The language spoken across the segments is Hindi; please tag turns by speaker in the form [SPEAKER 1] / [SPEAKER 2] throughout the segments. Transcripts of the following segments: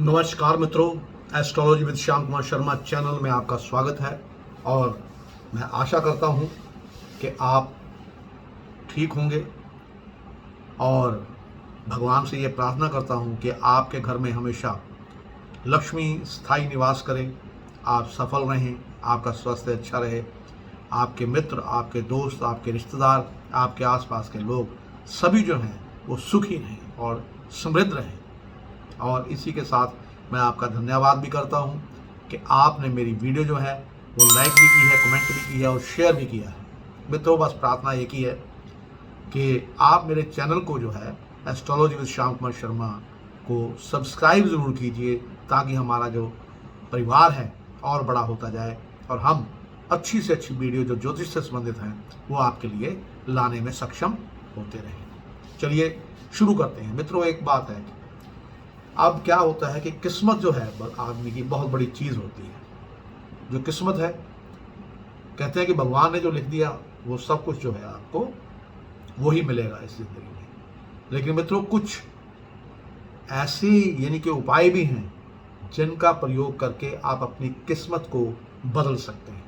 [SPEAKER 1] नमस्कार मित्रों, astrology with Shyam Kumar Sharma channel में आपका स्वागत है। और मैं आशा करता हूं कि आप ठीक होंगे और भगवान से ये प्रार्थना करता हूं कि आपके घर में हमेशा लक्ष्मी स्थायी निवास करे, आप सफल रहें, आपका स्वास्थ्य अच्छा रहे, आपके मित्र, आपके दोस्त, आपके रिश्तेदार, आपके आसपास के लोग सभी जो हैं वो सुखी रहें और समृद्ध रहें। और इसी के साथ मैं आपका धन्यवाद भी करता हूं कि आपने मेरी वीडियो जो है वो लाइक भी की है, कमेंट भी की है और शेयर भी किया है। मित्रों, बस प्रार्थना एक ही है कि आप मेरे चैनल को जो है एस्ट्रोलॉजी विद श्याम कुमार शर्मा को सब्सक्राइब ज़रूर कीजिए, ताकि हमारा जो परिवार है और बड़ा होता जाए और हम अच्छी से अच्छी वीडियो जो ज्योतिष से संबंधित हैं वो आपके लिए लाने में सक्षम होते रहें। चलिए शुरू करते हैं। मित्रों, एक बात है, अब क्या होता है कि किस्मत जो है आदमी की बहुत बड़ी चीज़ होती है। जो किस्मत है, कहते हैं कि भगवान ने जो लिख दिया वो सब कुछ जो है आपको वही मिलेगा इस जिंदगी में। लेकिन मित्रों, कुछ ऐसे यानी कि उपाय भी हैं जिनका प्रयोग करके आप अपनी किस्मत को बदल सकते हैं।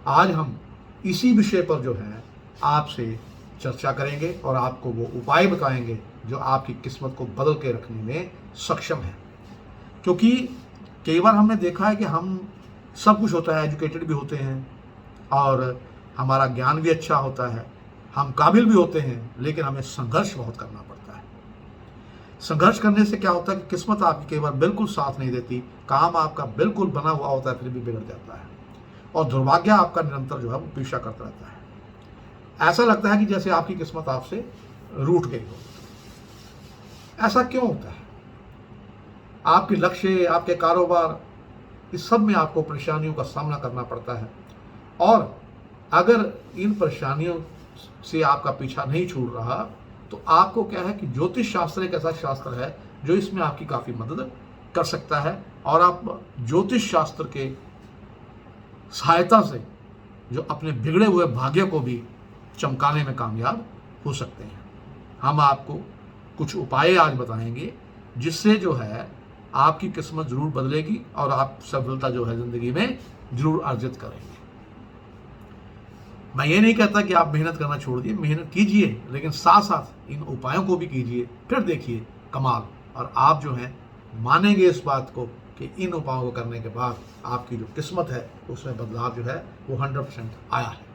[SPEAKER 1] आज हम इसी विषय पर जो है आपसे चर्चा करेंगे और आपको वो उपाय बताएंगे जो आपकी किस्मत को बदल के रखने में सक्षम है। क्योंकि कई बार हमने देखा है कि हम सब कुछ होता है, एजुकेटेड भी होते हैं और हमारा ज्ञान भी अच्छा होता है, हम काबिल भी होते हैं, लेकिन हमें संघर्ष बहुत करना पड़ता है। संघर्ष करने से क्या होता है कि किस्मत आपकी कई बार बिल्कुल साथ नहीं देती, काम आपका बिल्कुल बना हुआ होता है फिर भी बिगड़ जाता है और दुर्भाग्य आपका निरंतर जो है वो पीछा करता रहता है। ऐसा लगता है कि जैसे आपकी किस्मत आपसे रूठ गई हो। ऐसा क्यों होता है? आपके लक्ष्य, आपके कारोबार, इस सब में आपको परेशानियों का सामना करना पड़ता है। और अगर इन परेशानियों से आपका पीछा नहीं छूट रहा तो आपको क्या है कि ज्योतिष शास्त्र एक ऐसा शास्त्र है जो इसमें आपकी काफ़ी मदद कर सकता है और आप ज्योतिष शास्त्र के सहायता से जो अपने बिगड़े हुए भाग्य को भी चमकाने में कामयाब हो सकते हैं। हम आपको कुछ उपाय आज बताएंगे जिससे जो है आपकी किस्मत जरूर बदलेगी और आप सफलता जो है जिंदगी में जरूर अर्जित करेंगे। मैं ये नहीं कहता कि आप मेहनत करना छोड़ दिए, मेहनत कीजिए, लेकिन साथ साथ इन उपायों को भी कीजिए, फिर देखिए कमाल। और आप जो हैं मानेंगे इस बात को कि इन उपायों को करने के बाद आपकी जो किस्मत है उसमें बदलाव जो है वो 100% आया है।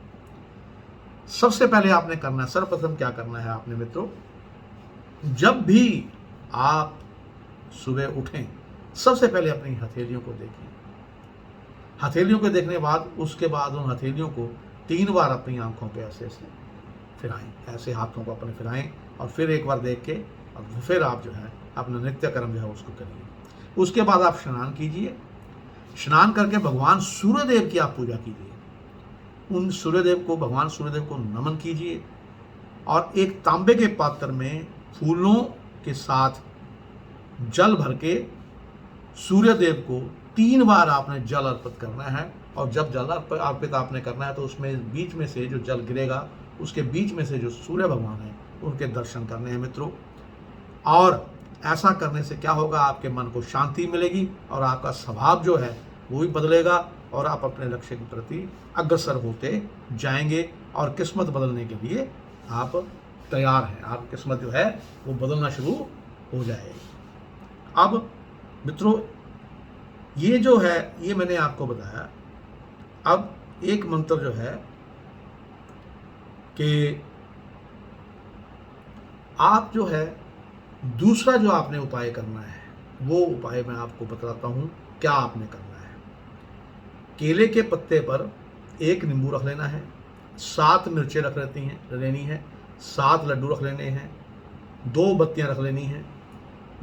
[SPEAKER 1] सबसे पहले आपने करना है, सर्वप्रथम क्या करना है आपने मित्रों, जब भी आप सुबह उठें सबसे पहले अपनी हथेलियों को देखें। हथेलियों को देखने बाद उसके बाद उन हथेलियों को 3 बार अपनी आंखों पे ऐसे ऐसे फिराएं, ऐसे हाथों को अपने फिराएं और फिर एक बार देख के और फिर आप जो है अपना नित्य कर्म जो है उसको करिए। उसके बाद आप स्नान कीजिए। स्नान करके भगवान सूर्यदेव की आप पूजा कीजिए। उन सूर्यदेव को, भगवान सूर्यदेव को नमन कीजिए और एक तांबे के पात्र में फूलों के साथ जल भर के सूर्यदेव को 3 बार आपने जल अर्पित करना है। और जब जल अर्पित आपने करना है तो उसमें बीच में से जो जल गिरेगा उसके बीच में से जो सूर्य भगवान है उनके दर्शन करने हैं मित्रों। और ऐसा करने से क्या होगा, आपके मन को शांति मिलेगी और आपका स्वभाव जो है वो भी बदलेगा और आप अपने लक्ष्य के प्रति अग्रसर होते जाएंगे और किस्मत बदलने के लिए आप तैयार हैं। आप किस्मत जो है वो बदलना शुरू हो जाएगी। अब मित्रों, ये जो है ये मैंने आपको बताया। अब एक मंत्र जो है कि आप जो है दूसरा जो आपने उपाय करना है वो उपाय मैं आपको बताता हूं क्या आपने करना है। केले के पत्ते पर 1 नींबू रख लेना है, 7 मिर्चें रख लेनी है, 7 लड्डू रख लेने हैं, 2 बत्तियां रख लेनी हैं,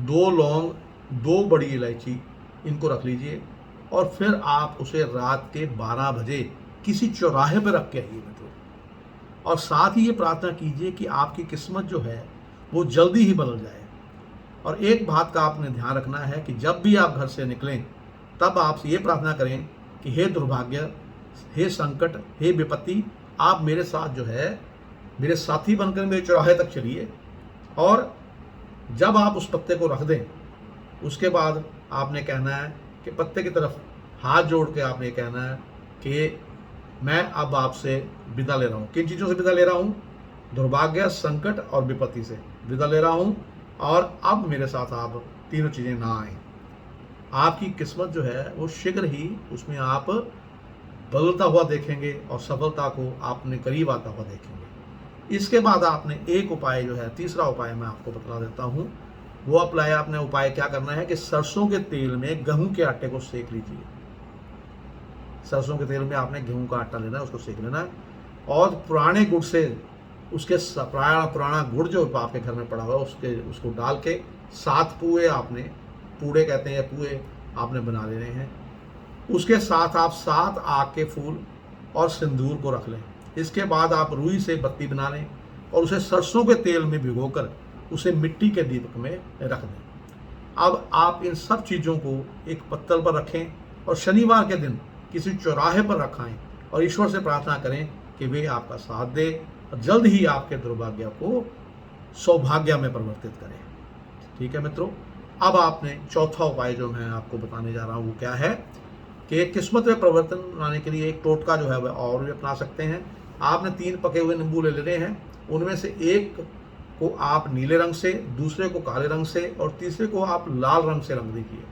[SPEAKER 1] 2 लौंग, 2 बड़ी इलायची, इनको रख लीजिए और फिर आप उसे रात के 12 बजे किसी चौराहे पर रख के आइए मित्रों। और साथ ही ये प्रार्थना कीजिए कि आपकी किस्मत जो है वो जल्दी ही बदल जाए। और एक बात का आपने ध्यान रखना है कि जब भी आप घर से निकलें तब आप ये प्रार्थना करें कि हे दुर्भाग्य, हे संकट, हे विपत्ति, आप मेरे साथ जो है मेरे साथी बनकर मेरे चौराहे तक चलिए। और जब आप उस पत्ते को रख दें उसके बाद आपने कहना है कि पत्ते की तरफ हाथ जोड़ के आपने कहना है कि मैं अब आपसे विदा ले रहा हूँ। किन चीज़ों से विदा ले रहा हूँ? दुर्भाग्य, संकट और विपत्ति से विदा ले रहा हूँ, और अब मेरे साथ आप तीनों चीज़ें ना आए। आपकी किस्मत जो है वो शीघ्र ही उसमें आप बदलता हुआ देखेंगे और सफलता को आपने करीब आता हुआ देखेंगे। इसके बाद आपने एक उपाय जो है, तीसरा उपाय मैं आपको बता देता हूँ, वो अप्लाई आपने उपाय क्या करना है कि सरसों के तेल में गेहूं के आटे को सेक लीजिए। सरसों के तेल में आपने गेहूं का आटा लेना है, उसको सेक लेना है, और पुराने गुड़ से उसके पुराना गुड़ जो आपके घर में पड़ा हुआ है उसको डाल के 7 पुए आपने, पूड़े कहते हैं, पुए आपने बना लेने हैं। उसके साथ आप 7 आग के फूल और सिंदूर को रख लें। इसके बाद आप रुई से बत्ती बना लें और उसे सरसों के तेल में भिगोकर उसे मिट्टी के दीपक में रख दें। अब आप इन सब चीज़ों को एक पत्तल पर रखें और शनिवार के दिन किसी चौराहे पर रखाएं और ईश्वर से प्रार्थना करें कि वे आपका साथ दे और जल्द ही आपके दुर्भाग्य को सौभाग्य में परिवर्तित करें। ठीक है मित्रों, अब आपने चौथा उपाय जो मैं आपको बताने जा रहा हूँ वो क्या है कि किस्मत में परिवर्तन लाने के लिए एक टोटका जो है वह और भी अपना सकते हैं। आपने 3 पके हुए नींबू ले लेने हैं, उनमें से एक को आप नीले रंग से, दूसरे को काले रंग से और तीसरे को आप लाल रंग से रंग दीजिए।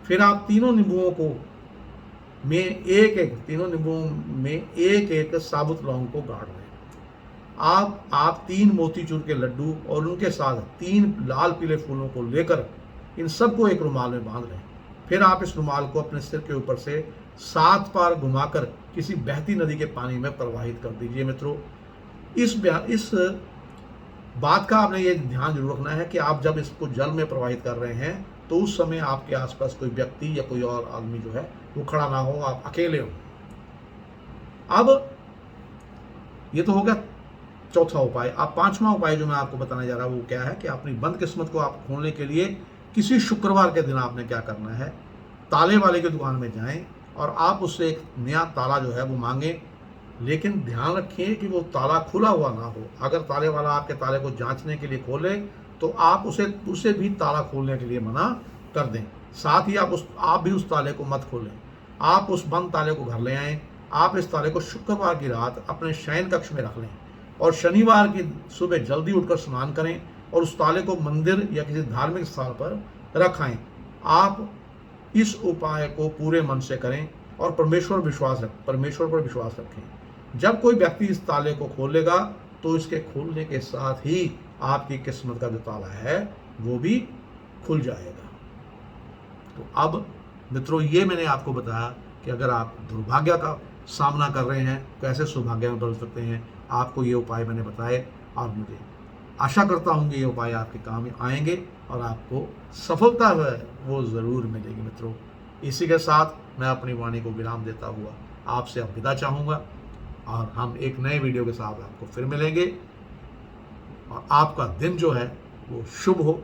[SPEAKER 1] फिर आप तीनों नींबुओं में एक एक साबुत लौंग को गाड़ लें। आप 3 मोतीचूर के लड्डू और उनके साथ 3 लाल पीले फूलों को लेकर इन सबको एक रुमाल में बांध लें। फिर आप इस रुमाल को अपने सिर के ऊपर से 7 बार घुमाकर किसी बहती नदी के पानी में प्रवाहित कर दीजिए। मित्रों, इस बात का आपने ये ध्यान जरूर रखना है कि आप जब इसको जल में प्रवाहित कर रहे हैं तो उस समय आपके आसपास कोई व्यक्ति या कोई और आदमी जो है वो खड़ा ना हो, आप अकेले हो। अब ये तो हो गया चौथा उपाय। अब 5वां उपाय जो मैं आपको बताने जा रहा हूँ वो क्या है कि अपनी बंद किस्मत को आप खोलने के लिए किसी शुक्रवार के दिन आपने क्या करना है, ताले वाले की दुकान में जाएं और आप उससे एक नया ताला जो है वो मांगें, लेकिन ध्यान रखिए कि वो ताला खुला हुआ ना हो। अगर ताले वाला आपके ताले को जांचने के लिए खोले तो आप उसे भी ताला खोलने के लिए मना कर दें। साथ ही आप भी उस ताले को मत खोलें। आप उस बंद ताले को घर ले आएँ। आप इस ताले को शुक्रवार की रात अपने शयन कक्ष में रख लें और शनिवार की सुबह जल्दी उठकर स्नान करें और उस ताले को मंदिर या किसी धार्मिक स्थान पर रखाएं। आप इस उपाय को पूरे मन से करें और परमेश्वर पर विश्वास रखें। जब कोई व्यक्ति इस ताले को खोलेगा तो इसके खोलने के साथ ही आपकी किस्मत का जो ताला है वो भी खुल जाएगा। तो अब मित्रों, ये मैंने आपको बताया कि अगर आप दुर्भाग्य का सामना कर रहे हैं कैसे सौभाग्य में बदल सकते हैं। आपको ये उपाय मैंने बताए और मुझे आशा करता हूँ कि ये उपाय आपके काम में आएंगे और आपको सफलता है वो ज़रूर मिलेगी। मित्रों, इसी के साथ मैं अपनी वाणी को विराम देता हुआ आपसे अब विदा चाहूँगा और हम एक नए वीडियो के साथ आपको फिर मिलेंगे और आपका दिन जो है वो शुभ हो।